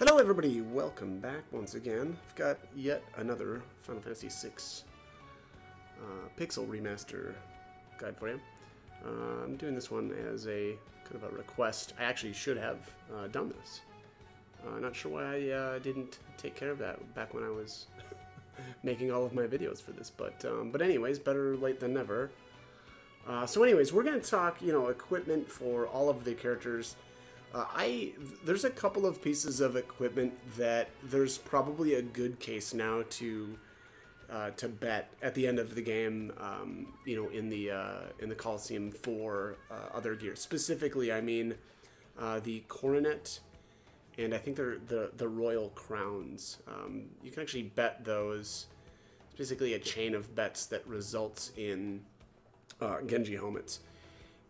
Hello everybody, welcome back once again. I've got yet another Final Fantasy VI Pixel Remaster guide for you. I'm doing this one as a kind of a request. I actually should have done this. Not sure why I didn't take care of that back when I was making all of my videos for this, but anyways, better late than never. So anyways, we're going to talk, equipment for all of the characters. There's a couple of pieces of equipment that there's probably a good case now to bet at the end of the game, in the Coliseum for other gear. Specifically, I mean the coronet, and I think they're the royal crowns. You can actually bet those. It's basically a chain of bets that results in Genji helmets,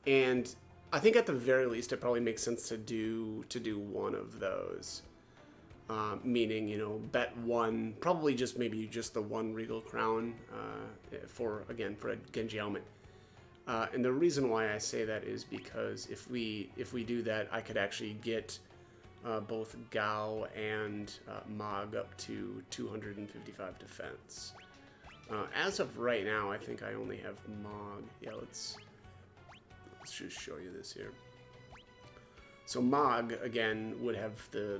and I think at the very least it probably makes sense to do one of those. Meaning, bet one, probably maybe just the one regal crown for a Genji helmet. And the reason why I say that is because if we do that, I could actually get both Gao and Mog up to 255 defense. As of right now, I think I only have Mog. Yeah, let's just show you this here. So Mog again would have the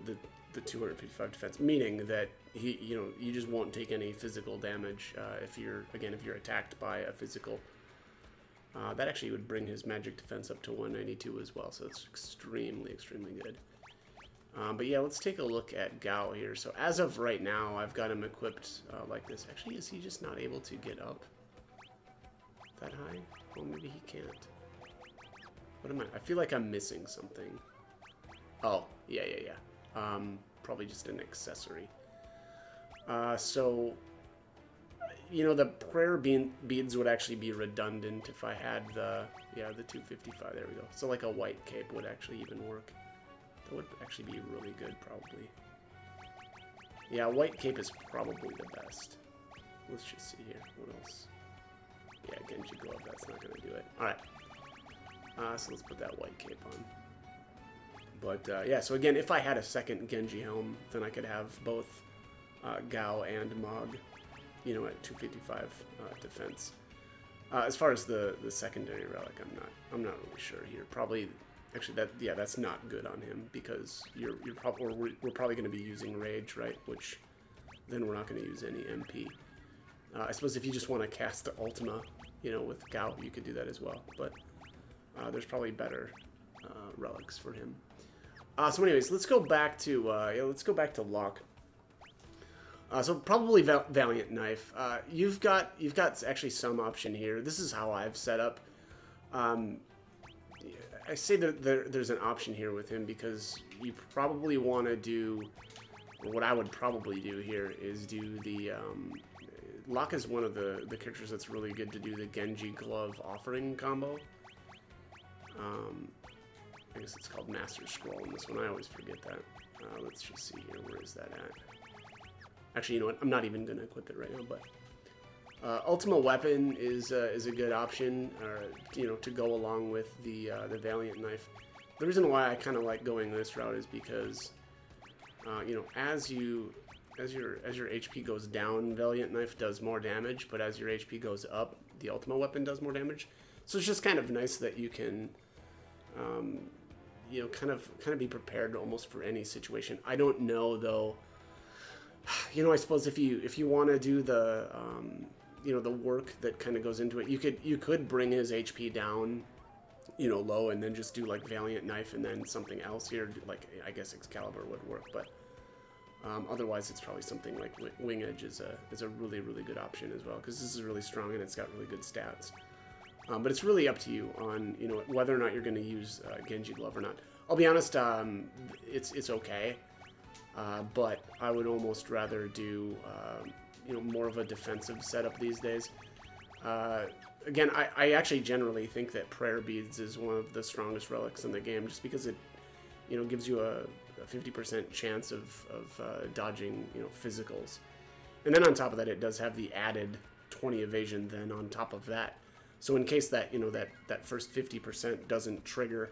255 defense, meaning that you just won't take any physical damage if you're attacked by a physical. That actually would bring his magic defense up to 192 as well, so it's extremely good. But yeah, let's take a look at Gao here. So as of right now, I've got him equipped like this. Actually, is he just not able to get up that high? Well, maybe he can't. What am I feel like I'm missing something. Oh, yeah. Probably just an accessory. So, the prayer beads would actually be redundant if I had the 255. There we go. So like a white cape would actually even work. That would actually be really good, probably. Yeah, white cape is probably the best. Let's just see here. What else? Yeah, Genji glove. That's not going to do it. All right. So let's put that white cape on. But yeah, so again, if I had a second Genji helm, then I could have both Gao and Mog, at 255 defense. As far as the secondary relic, I'm not really sure here. Probably, actually, that's not good on him because we're probably going to be using Rage, right? Which then we're not going to use any MP. I suppose if you just want to cast the Ultima, with Gao, you could do that as well. But there's probably better relics for him. So anyways, let's go back to Locke. So probably Valiant Knife. You've got actually some option here. This is how I've set up. I say that there's an option here with him because you probably want to do, or what I would probably do here is do the Locke is one of the characters that's really good to do the Genji glove offering combo. I guess it's called Master Scroll in this one. I always forget that. Let's just see here. Where is that at? Actually, you know what? I'm not even going to equip it right now, but Ultimate Weapon is a good option, to go along with the Valiant Knife. The reason why I kind of like going this route is because, as your HP goes down, Valiant Knife does more damage, but as your HP goes up, the Ultimate Weapon does more damage. So it's just kind of nice that you can, kind of be prepared almost for any situation. I don't know though. I suppose if you want to do the, the work that kind of goes into it, you could bring his HP down, low, and then just do like Valiant Knife and then something else here. Like I guess Excalibur would work, but otherwise it's probably something like Wing Edge is a really good option as well because this is really strong and it's got really good stats. But it's really up to you on whether or not you're going to use Genji glove or not. I'll be honest, it's okay, but I would almost rather do more of a defensive setup these days. Again, I actually generally think that prayer beads is one of the strongest relics in the game, just because it gives you a 50% chance of dodging physicals, and then on top of that, it does have the added 20 evasion. Then on top of that. So in case that that first 50% doesn't trigger,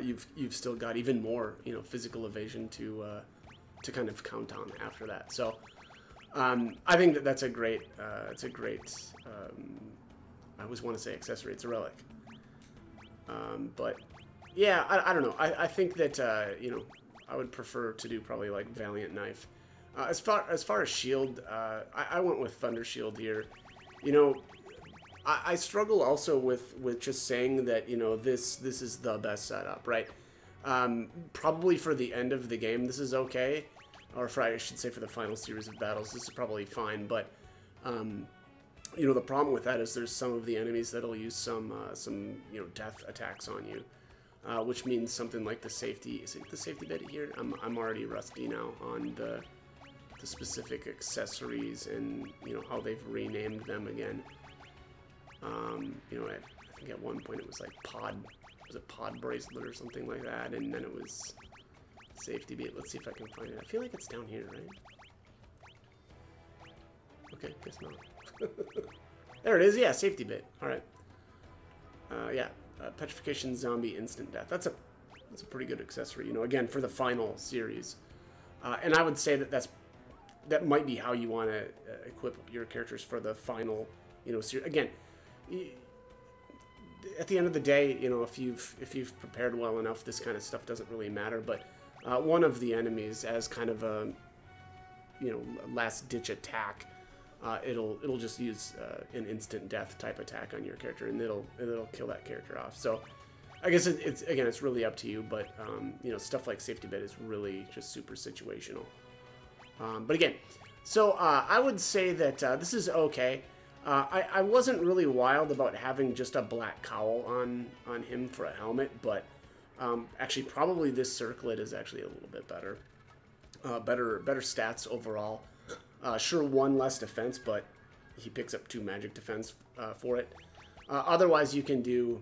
you've still got even more, you know, physical evasion to kind of count on after that. So I think that that's a great I always want to say accessory. It's a relic, but yeah, I don't know. I think that you know, I would prefer to do probably like Valiant Knife. As far as shield, I went with Thundershield here. You know, I struggle also with just saying that, you know, this is the best setup, right? Probably for the end of the game, this is okay, or for, I should say, for the final series of battles, this is probably fine. But you know, the problem with that is there's some of the enemies that'll use some you know, death attacks on you, which means something like the safety. Is it the safety bit here? I'm already rusty now on the specific accessories and, you know, how they've renamed them again. You know, I think at one point it was like pod bracelet or something like that, and then it was safety bit. Let's see if I can find it. I feel like it's down here, right? Okay, guess not. There it is. Yeah, safety bit. All right. Yeah, petrification, zombie, instant death. That's a pretty good accessory. You know, again, for the final series, and I would say that might be how you want to equip your characters for the final, you know, series. Again, at the end of the day, you know, if you've prepared well enough, this kind of stuff doesn't really matter. But one of the enemies, as kind of a, you know, last ditch attack, it'll just use an instant death type attack on your character, and it'll kill that character off. So I guess it's really up to you. But you know, stuff like safety bit is really just super situational. But again, so I would say that this is okay. I wasn't really wild about having just a black cowl on him for a helmet, but actually probably this circlet is actually a little bit better. Better stats overall. Sure, 1 less defense, but he picks up 2 magic defense for it. Otherwise, you can do,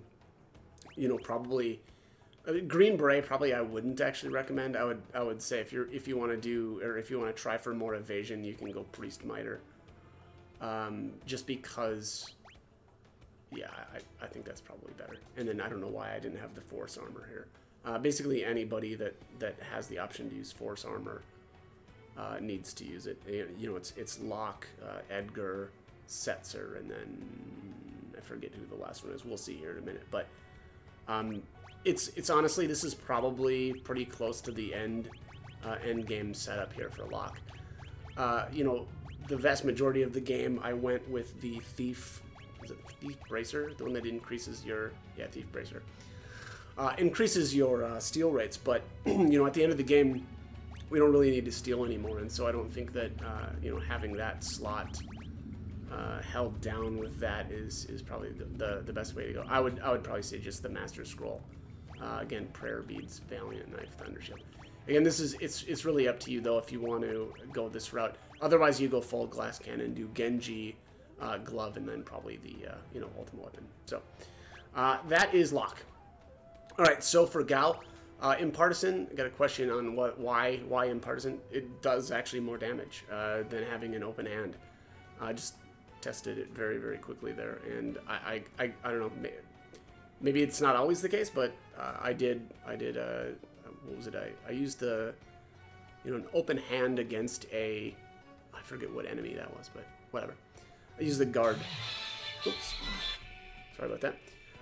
you know, probably green beret. Probably I wouldn't actually recommend. I would say if you want to do, or if you want to try for more evasion, you can go priest miter. Just because, yeah, I think that's probably better. And then I don't know why I didn't have the force armor here. Basically, anybody that has the option to use force armor needs to use it. You know, it's Locke, Edgar, Setzer, and then I forget who the last one is. We'll see here in a minute. But it's honestly, this is probably pretty close to the end game setup here for Locke. You know, the vast majority of the game, I went with the Thief. Is it Thief Bracer? The one that increases your... Yeah, Thief Bracer. Increases your steal rates, but, you know, at the end of the game, we don't really need to steal anymore, and so I don't think that, you know, having that slot held down with that is probably the best way to go. I would probably say just the Master Scroll. Again, Prayer Beads, Valiant Knife, Thundershield. Again, it's really up to you, though, if you want to go this route. Otherwise, you go full glass cannon, do Genji glove, and then probably the you know, ultimate weapon. So that is Locke. All right, so for Gal, Impartisan, I got a question on why Impartisan. It does actually more damage than having an open hand. I just tested it very, very quickly there, and I don't know, maybe it's not always the case, but I did what was it? I used the, you know, an open hand against I forget what enemy that was, but whatever. I used the guard. Oops. Sorry about that.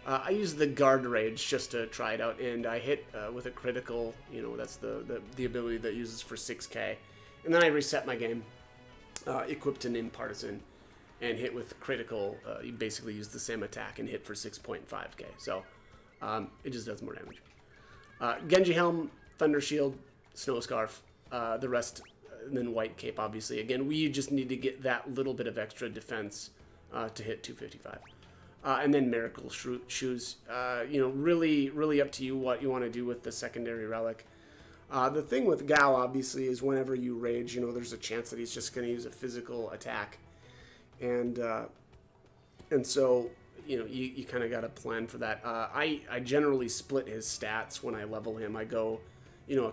I used the guard rage just to try it out, and I hit with a critical. You know, that's the ability that uses for 6k, and then I reset my game, equipped an Impartisan, and hit with critical. You basically use the same attack and hit for 6.5k. So it just does more damage. Genji Helm, Thundershield, Snow Scarf, the rest, and then White Cape, obviously. Again, we just need to get that little bit of extra defense to hit 255. And then Miracle Shoes. You know, really up to you what you want to do with the secondary relic. The thing with Gal, obviously, is whenever you rage, you know, there's a chance that he's just going to use a physical attack. And so, you know, you kind of got to plan for that. I generally split his stats when I level him. I go, you know, a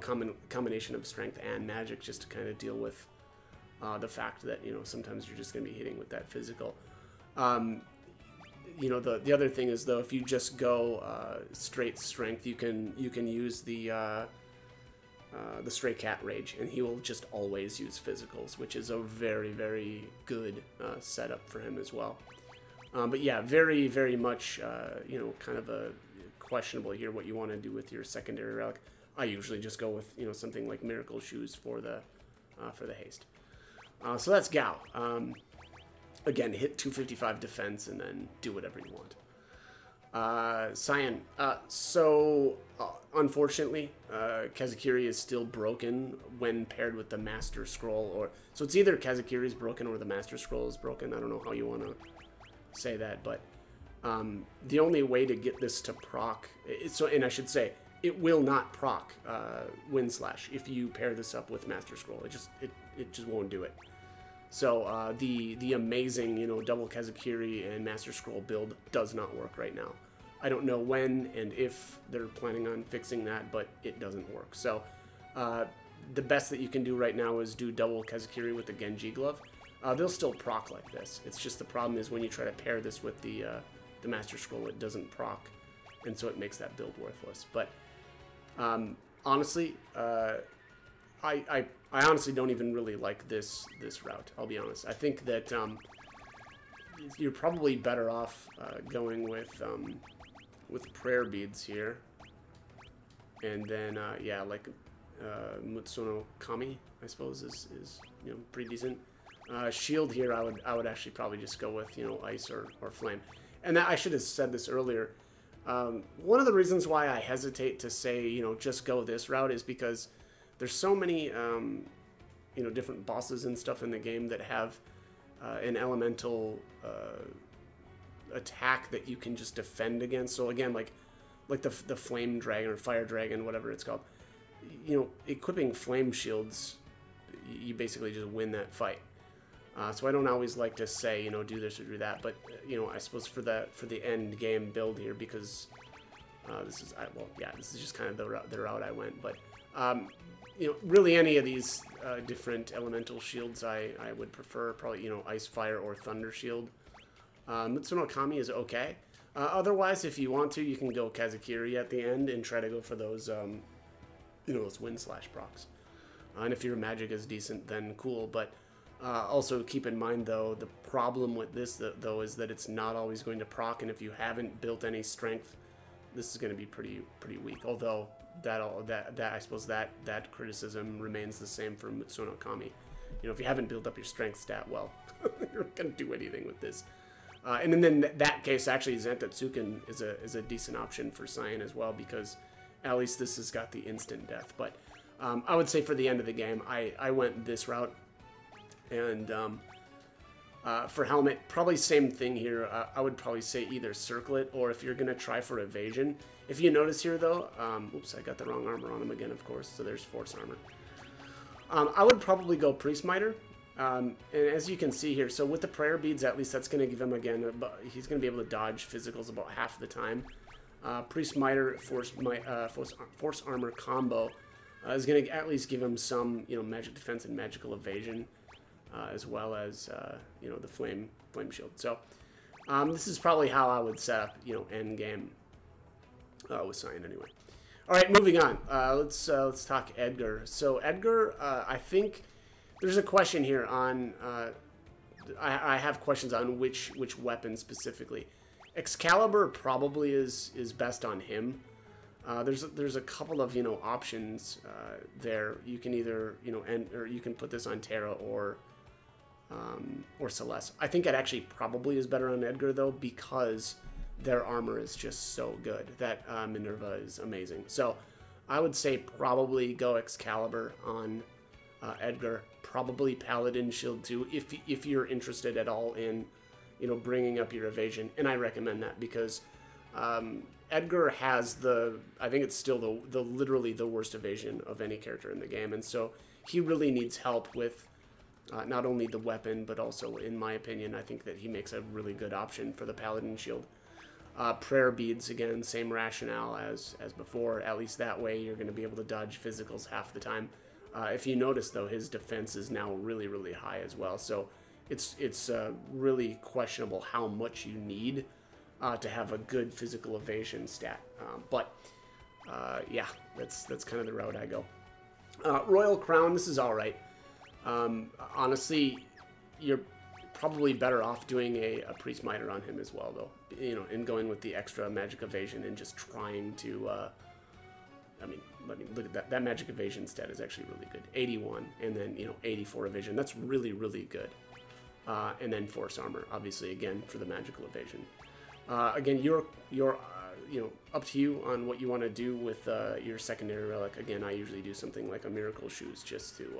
combination of strength and magic just to kind of deal with the fact that, you know, sometimes you're just going to be hitting with that physical. you know, the other thing is though, if you just go straight strength, you can use the Stray Cat Rage, and he will just always use physicals, which is a very, very good setup for him as well. But yeah, very, very much, you know, kind of a questionable here what you want to do with your secondary relic. I usually just go with, you know, something like Miracle Shoes for the haste. So that's Gao. Again, hit 255 defense and then do whatever you want. Cyan. Unfortunately, Kazakiri is still broken when paired with the Master Scroll. So it's either Kazakiri is broken or the Master Scroll is broken. I don't know how you want to say that, but the only way to get this to proc... and I should say, it will not proc Wind Slash if you pair this up with Master Scroll. It just won't do it. So the amazing, you know, double Kazakiri and Master Scroll build does not work right now. I don't know when and if they're planning on fixing that, but it doesn't work. So the best that you can do right now is do double Kazakiri with the Genji glove. They'll still proc like this. It's just the problem is when you try to pair this with the Master Scroll, it doesn't proc, and so it makes that build worthless. But honestly, I honestly don't even really like this route. I'll be honest. I think that you're probably better off going with prayer beads here, and then yeah, like Mutsuno Kami, I suppose is you know, pretty decent. Shield here, I would actually probably just go with, you know, ice or flame. And that, I should have said this earlier. One of the reasons why I hesitate to say, you know, just go this route is because there's so many, you know, different bosses and stuff in the game that have an elemental attack that you can just defend against. So again, like the flame dragon or fire dragon, whatever it's called, you know, equipping flame shields, you basically just win that fight. So I don't always like to say, you know, do this or do that, but you know, I suppose for the end game build here, because this is well, yeah, this is just kind of the route I went. But you know, really any of these different elemental shields I would prefer, probably, you know, ice, fire, or Thundershield. Mutsuno Kami is okay. Otherwise, if you want to, you can go Kazakiri at the end and try to go for those you know, those Wind Slash procs. And if your magic is decent, then cool. But also keep in mind, though, the problem with this, though, is that it's not always going to proc, and if you haven't built any strength, this is going to be pretty weak. Although that I suppose that criticism remains the same for Mutsuno Kami. You know, if you haven't built up your strength stat well, you're not going to do anything with this. And then in that case, actually, Zantatsuken is a decent option for Cyan as well, because at least this has got the instant death. But I would say for the end of the game, I went this route. And for Helmet, probably same thing here. I would probably say either Circle It, or if you're going to try for Evasion. If you notice here, though, oops, I got the wrong armor on him again, of course, so there's Force Armor. I would probably go Priest Miter. And as you can see here, so with the Prayer Beads, at least that's going to give him, again, he's going to be able to dodge physicals about half the time. Priest Miter, Force Armor combo is going to at least give him some, you know, magic defense and magical evasion. As well as, you know, the flame shield. So this is probably how I would set up, you know, end game with Cyan anyway. All right, moving on. Let's talk Edgar. So Edgar, I think there's a question here on. I have questions on which weapon specifically. Excalibur probably is best on him. There's a couple of, you know, options there. You can either, you know, or you can put this on Terra or Celeste. I think it actually probably is better on Edgar, though, because their armor is just so good. That Minerva is amazing. So I would say probably go Excalibur on Edgar. Probably Paladin Shield too, if you're interested at all in, you know, bringing up your evasion. And I recommend that because Edgar has I think it's still the literally the worst evasion of any character in the game, and so he really needs help with not only the weapon, but also, in my opinion, I think that he makes a really good option for the Paladin Shield. Prayer Beads, again, same rationale as before. At least that way you're going to be able to dodge physicals half the time. If you notice, though, his defense is now really, really high as well. So it's really questionable how much you need to have a good physical evasion stat. Yeah, that's kind of the route I go. Royal Crown, this is all right. Honestly, you're probably better off doing a Priest Miter on him as well, though. You know, and going with the extra magic evasion and just trying to. I mean, look at that. That magic evasion stat is actually really good. 81, and then 84 evasion. That's really, really good. And then force armor, obviously, again for the magical evasion. Again, you're up to you on what you want to do with your secondary relic. Again, I usually do something like a miracle shoes just to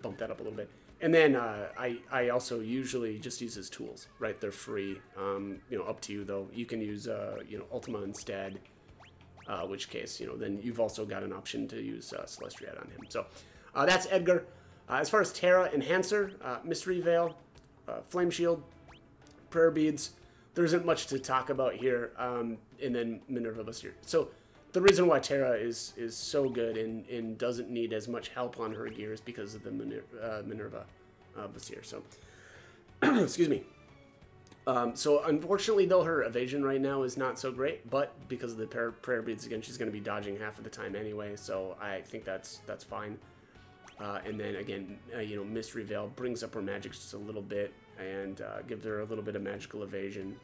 bump that up a little bit. And then I also usually just use his tools, right? They're free. Up to you though. You can use Ultima instead. Which case, then you've also got an option to use Celeste on him. So that's Edgar. As far as Terra, Enhancer, Mystery Veil, Flame Shield, Prayer Beads, there isn't much to talk about here. And then Minerva Basir. So the reason why Terra is so good and doesn't need as much help on her gear is because of the Minerva Basir. So, excuse me. So unfortunately, though, her evasion right now is not so great, but because of the prayer beads, again, she's going to be dodging half of the time anyway, so I think that's fine. And then again, Mystery Veil brings up her magic just a little bit and gives her a little bit of magical evasion.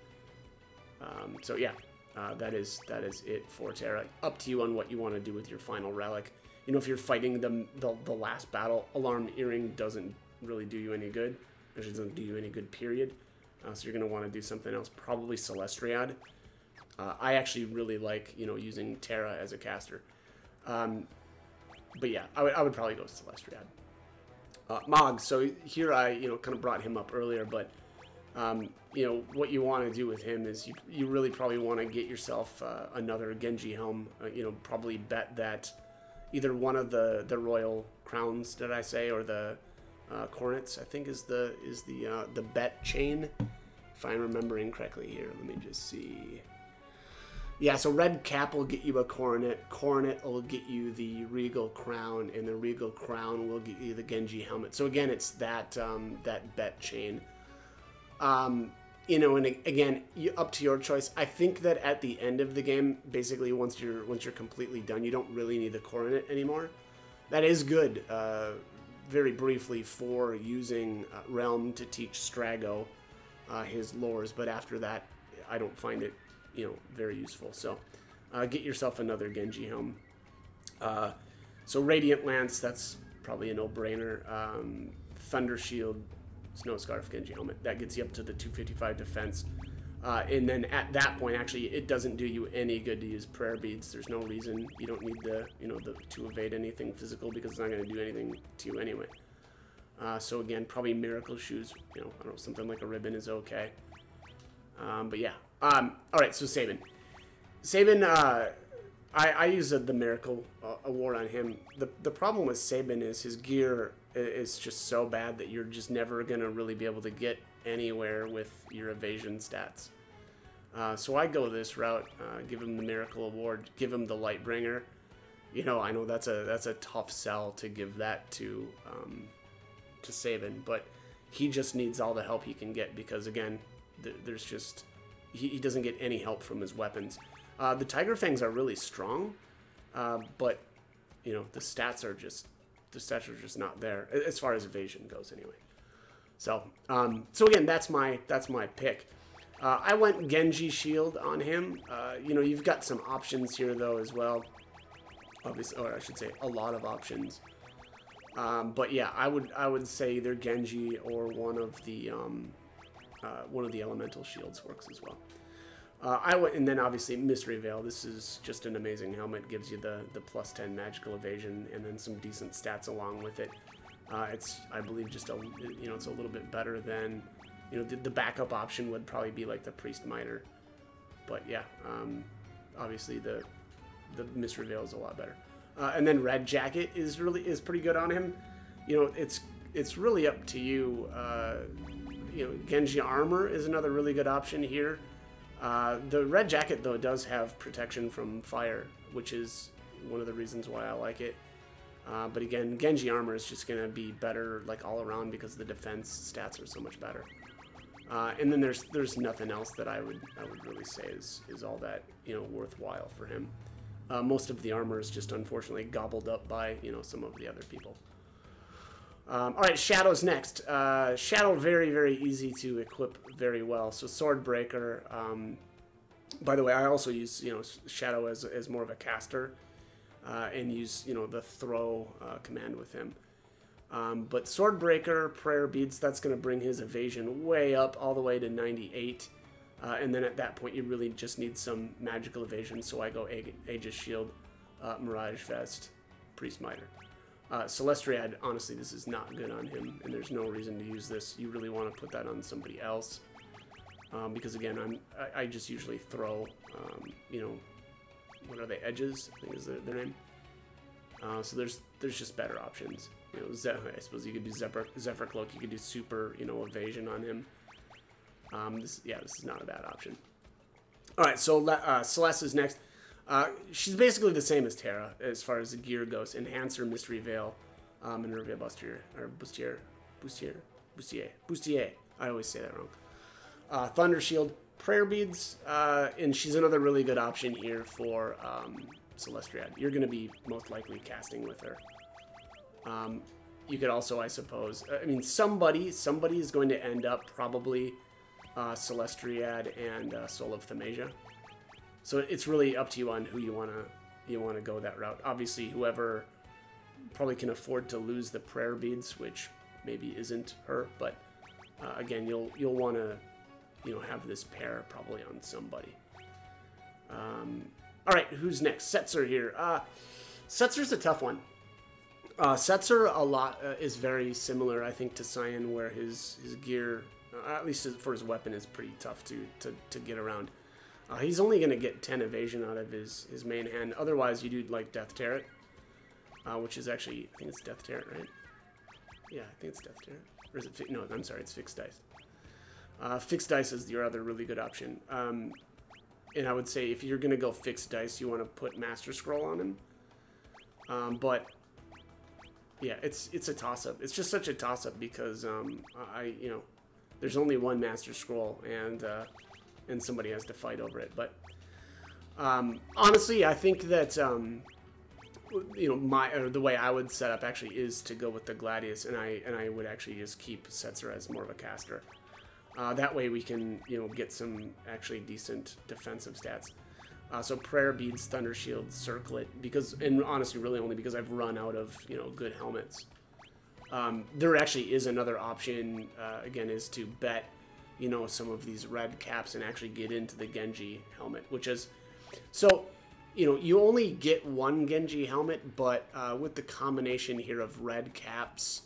So yeah, that is it for Terra. Up to you on what you want to do with your final relic. If you're fighting the last battle, Alarmed Earring doesn't really do you any good. It doesn't do you any good, period. So you're going to want to do something else, probably Celeste. I actually really like, using Terra as a caster. But yeah, I would probably go with Celeste. Mog, so here I, kind of brought him up earlier, but, what you want to do with him is you really probably want to get yourself another Genji Helm, probably bet that either one of the Royal Crowns, did I say, or the Cornets, I think is the bet chain, if I'm remembering correctly here. Let me just see. Yeah, so Red Cap will get you a Coronet. Coronet will get you the Regal Crown, and the Regal Crown will get you the Genji Helmet. So again, it's that bet chain. And again, up to your choice. I think that at the end of the game, basically once you're completely done, you don't really need the Coronet anymore. That is good. Very briefly for using Realm to teach Straggle his lores, but after that, I don't find it, very useful. So get yourself another Genji Helm. So Radiant Lance, that's probably a no-brainer. Thundershield, Snow Scarf, Genji Helmet, that gets you up to the 255 defense. And then at that point, actually, it doesn't do you any good to use Prayer Beads. There's no reason. You don't need to evade anything physical because it's not going to do anything to you anyway. So again, probably Miracle Shoes. I don't know, something like a ribbon is okay. But yeah. All right, so Saban. Saban, I use the Miracle Award on him. The problem with Saban is his gear is just so bad that you're just never going to really be able to get anywhere with your evasion stats. So I go this route, give him the Miracle Award, give him the Lightbringer. I know that's a tough sell to give that to Saban, but he just needs all the help he can get because again, there's just he doesn't get any help from his weapons. The Tiger Fangs are really strong, but the stats are just not there as far as evasion goes anyway. So again, that's my pick. I went Genji Shield on him. You've got some options here though as well. Obviously, or I should say, a lot of options. But yeah, I would say either Genji or one of the elemental shields works as well. And then obviously Mystery Veil. This is just an amazing helmet. Gives you the plus 10 magical evasion and then some decent stats along with it. It's, I believe, just it's a little bit better than, the backup option would probably be like the Priest Miter. But yeah, obviously the Mystery Veil is a lot better. And then Red Jacket is pretty good on him. It's really up to you. Genji Armor is another really good option here. The Red Jacket though does have protection from fire, which is one of the reasons why I like it. But again, Genji Armor is just going to be better like all around because the defense stats are so much better. And then there's nothing else that I would really say is all that, you know, worthwhile for him. Most of the armor is just unfortunately gobbled up by, you know, some of the other people. All right, Shadow's next. Shadow, very, very easy to equip very well. So Swordbreaker. By the way, I also use, you know, Shadow as more of a caster, and use, you know, the throw command with him. But Swordbreaker, Prayer Beads, that's going to bring his evasion way up, all the way to 98. And then at that point, you really just need some magical evasion. So I go Aegis Shield, Mirage Vest, Priest Miter. Celeste, honestly, this is not good on him, and there's no reason to use this. You really want to put that on somebody else. Because again, I just usually throw, you know, what are they, Edges, I think is their name. So there's just better options. You know, I suppose you could do Zephyr Cloak, you could do super, you know, evasion on him. This is not a bad option. All right, so Celeste is next. She's basically the same as Terra as far as the gear goes. Enhancer, Mystery Veil, and Nervia Bustier. I always say that wrong. Thundershield, Prayer Beads, and she's another really good option here for Celestiad. You're going to be most likely casting with her. You could also, I suppose, I mean, somebody is going to end up probably Celestiad and Soul of Themasia. So it's really up to you on who you want to go that route. Obviously, whoever probably can afford to lose the Prayer Beads, which maybe isn't her, but again, you'll want to, you know, have this pair probably on somebody. All right, who's next? Setzer here. Setzer's a tough one. Setzer is very similar, I think, to Cyan, where his gear, at least for his weapon, is pretty tough to get around. He's only going to get 10 evasion out of his main hand. Otherwise, you do like Death Turret, which is actually, I think it's Death Turret, right? Yeah, I think it's Death Turret. Or is it, no, I'm sorry, it's Fixed Dice. Fixed Dice is your other really good option. And I would say if you're going to go Fixed Dice, you want to put Master Scroll on him. But yeah, it's a toss-up. It's just such a toss-up because you know, there's only one Master Scroll, and somebody has to fight over it. But honestly, I think that you know, the way I would set up actually is to go with the Gladius, and I would actually just keep Setzer as more of a caster. That way we can, you know, get some actually decent defensive stats. So Prayer Beads, Thundershield, Circlet, and honestly really only because I've run out of, you know, good helmets. There actually is another option, again, is to bet, you know, some of these red caps and actually get into the Genji Helmet, which is, so, you know, you only get one Genji Helmet, but with the combination here of red caps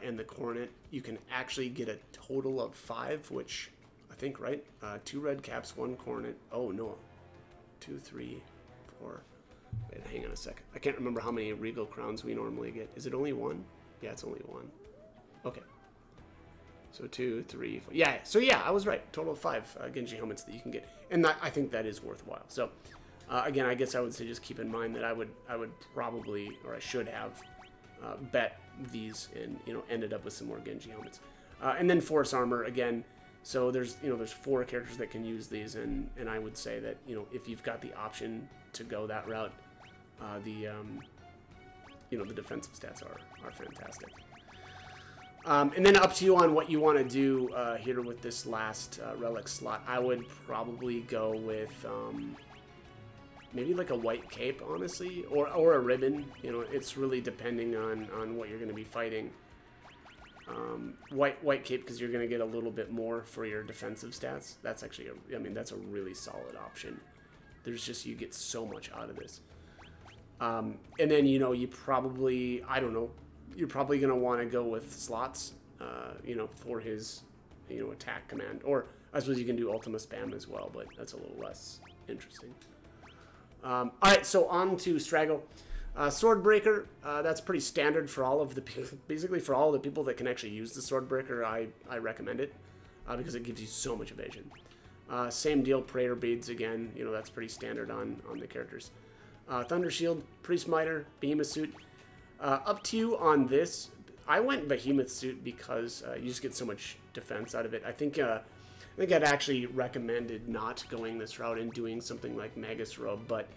and the Coronet, you can actually get a total of 5, which I think, right? 2 red caps, 1 Coronet. Oh, no. 2, 3, 4. Wait, hang on a second. I can't remember how many Regal Crowns we normally get. Is it only 1? Yeah, it's only 1. Okay. So 2, 3, 4. Yeah, so yeah, I was right. Total of 5 Genji helmets that you can get. And I think that is worthwhile. So, again, I guess I would say just keep in mind that I would probably, or I should have, bet these and, you know, ended up with some more Genji helmets. And then Force Armor, again. So there's 4 characters that can use these, and I would say that, you know, if you've got the option to go that route, you know, the defensive stats are fantastic. And then up to you on what you want to do here with this last Relic slot. I would probably go with maybe like a white cape, honestly, or a ribbon. You know, it's really depending on what you're going to be fighting. White cape because you're going to get a little bit more for your defensive stats. That's actually, that's a really solid option. There's just, you get so much out of this. And then, you know, you probably, I don't know, you're probably going to want to go with slots, you know, for his, you know, attack command. Or I suppose you can do Ultima Spam as well, but that's a little less interesting. All right, so on to Straggle. Swordbreaker, that's pretty standard for all of the, basically for all the people that can actually use the Swordbreaker. I recommend it because it gives you so much evasion. Same deal, Prayer Beads again, you know, that's pretty standard on the characters. Thundershield, Priest Miter, Behemoth Suit. Up to you on this. I went Behemoth Suit because you just get so much defense out of it. I think I'd actually recommended not going this route and doing something like Magus Robe, but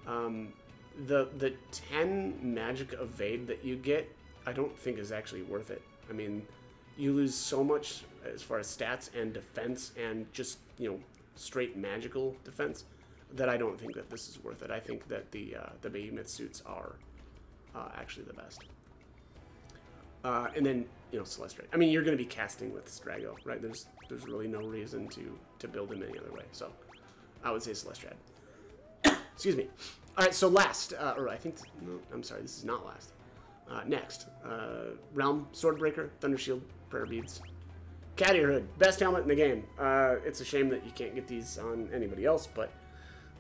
the 10 magic evade that you get, I don't think is actually worth it. I mean, you lose so much as far as stats and defense and just, you know, straight magical defense that I don't think that this is worth it. I think that the Behemoth Suits are actually the best. And then, you know, Celeste. I mean, you're going to be casting with Straggle, right? There's really no reason to build him any other way. So I would say Celeste. Excuse me. All right, so last, or I think, no, I'm sorry, this is not last. Next, Realm, Swordbreaker, Thundershield, Prayer Beads. Cat Ear Hood, best helmet in the game. It's a shame that you can't get these on anybody else, but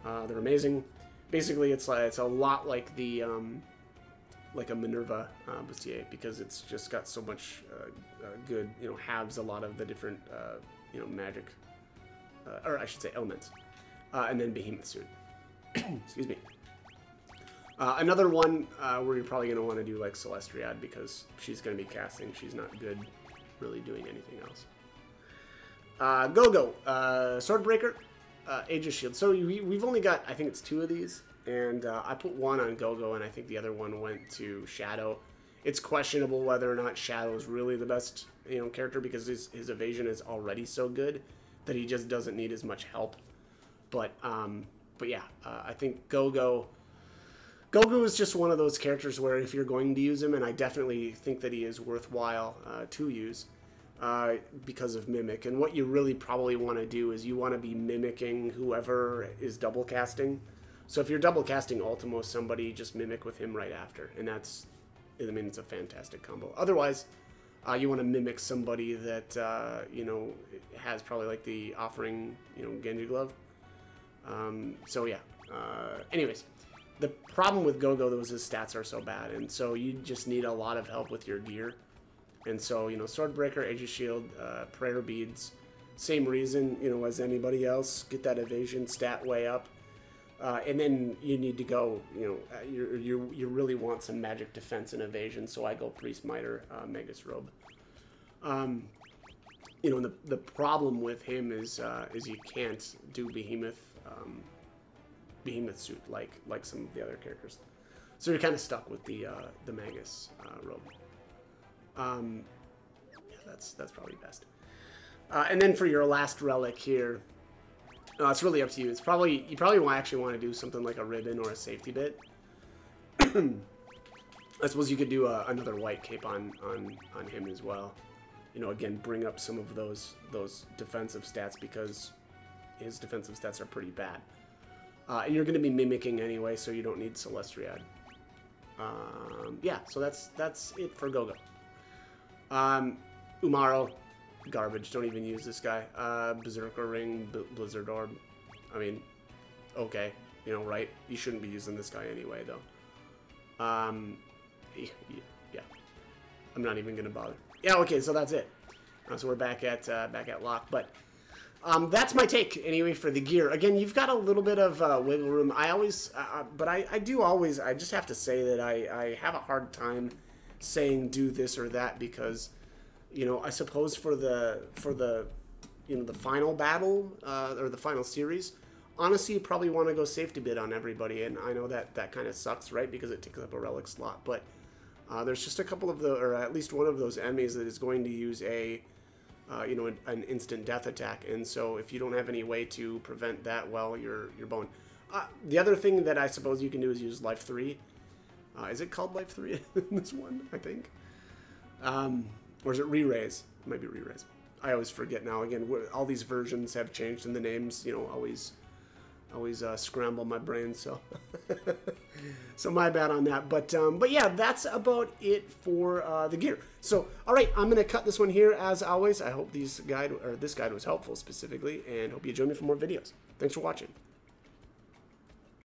they're amazing. Basically, it's a lot like the like a Minerva bustier, because it's just got so much good, you know, halves a lot of the different you know, magic, or I should say elements, and then Behemoth Suit. Excuse me. Another one where you're probably going to want to do like Celeste because she's going to be casting. She's not good really doing anything else. Go-Go, Swordbreaker, Aegis Shield. So we've only got, I think it's 2 of these, and I put one on Go-Go, and I think the other one went to Shadow. It's questionable whether or not Shadow is really the best, you know, character, because his evasion is already so good that he just doesn't need as much help. But yeah, I think Go-Go is just one of those characters where if you're going to use him, and I definitely think that he is worthwhile to use because of Mimic. And what you really probably want to do is you want to be mimicking whoever is double casting. So if you're double casting Ultimo somebody, just Mimic with him right after. And that's, I mean, it's a fantastic combo. Otherwise, you want to mimic somebody that, you know, has probably like the offering, you know, Genji Glove. So yeah, anyways. The problem with Go-Go, though, is his stats are so bad, and so you just need a lot of help with your gear. And so, you know, Swordbreaker, Aegis Shield, Prayer Beads, same reason, you know, as anybody else. Get that evasion stat way up. And then you need to go, you know, you really want some magic defense and evasion, so I go Priest Miter, Magus Robe. You know, the problem with him is you can't do Behemoth Suit like some of the other characters, so you're kind of stuck with the Magus Robe. Yeah, that's probably best. And then for your last relic here, it's really up to you. It's probably you actually want to do something like a ribbon or a safety bit. I suppose you could do another white cape on him as well. You know, again, bring up some of those defensive stats, because his defensive stats are pretty bad. And you're going to be mimicking anyway, so you don't need Celestiad. Yeah, so that's it for Go-Go. Umaro, garbage. Don't even use this guy. Berserker Ring, Blizzard Orb. I mean, okay, you know, right? You shouldn't be using this guy anyway, though. Yeah, I'm not even going to bother. Yeah, okay, so that's it. So we're back at lock, but that's my take anyway for the gear. Again, you've got a little bit of wiggle room. I always, but I just have to say that I have a hard time saying do this or that, because, you know, I suppose for the you know, the final battle or the final series, honestly, you probably want to go safety bid on everybody, and I know that kind of sucks, right? Because it takes up a relic slot, but there's just a couple of or at least one of those enemies that is going to use a you know, an instant death attack, and so if you don't have any way to prevent that, well, you're boned. The other thing that I suppose you can do is use Life 3. Is it called Life 3 in this one, I think? Or is it Re-Raise? It might be Re-Raise. I always forget now. Again, all these versions have changed, and the names, you know, always scramble my brain, so so my bad on that. But yeah, that's about it for the gear. So all right, I'm gonna cut this one here as always. I hope this guide was helpful specifically, and hope you join me for more videos. Thanks for watching.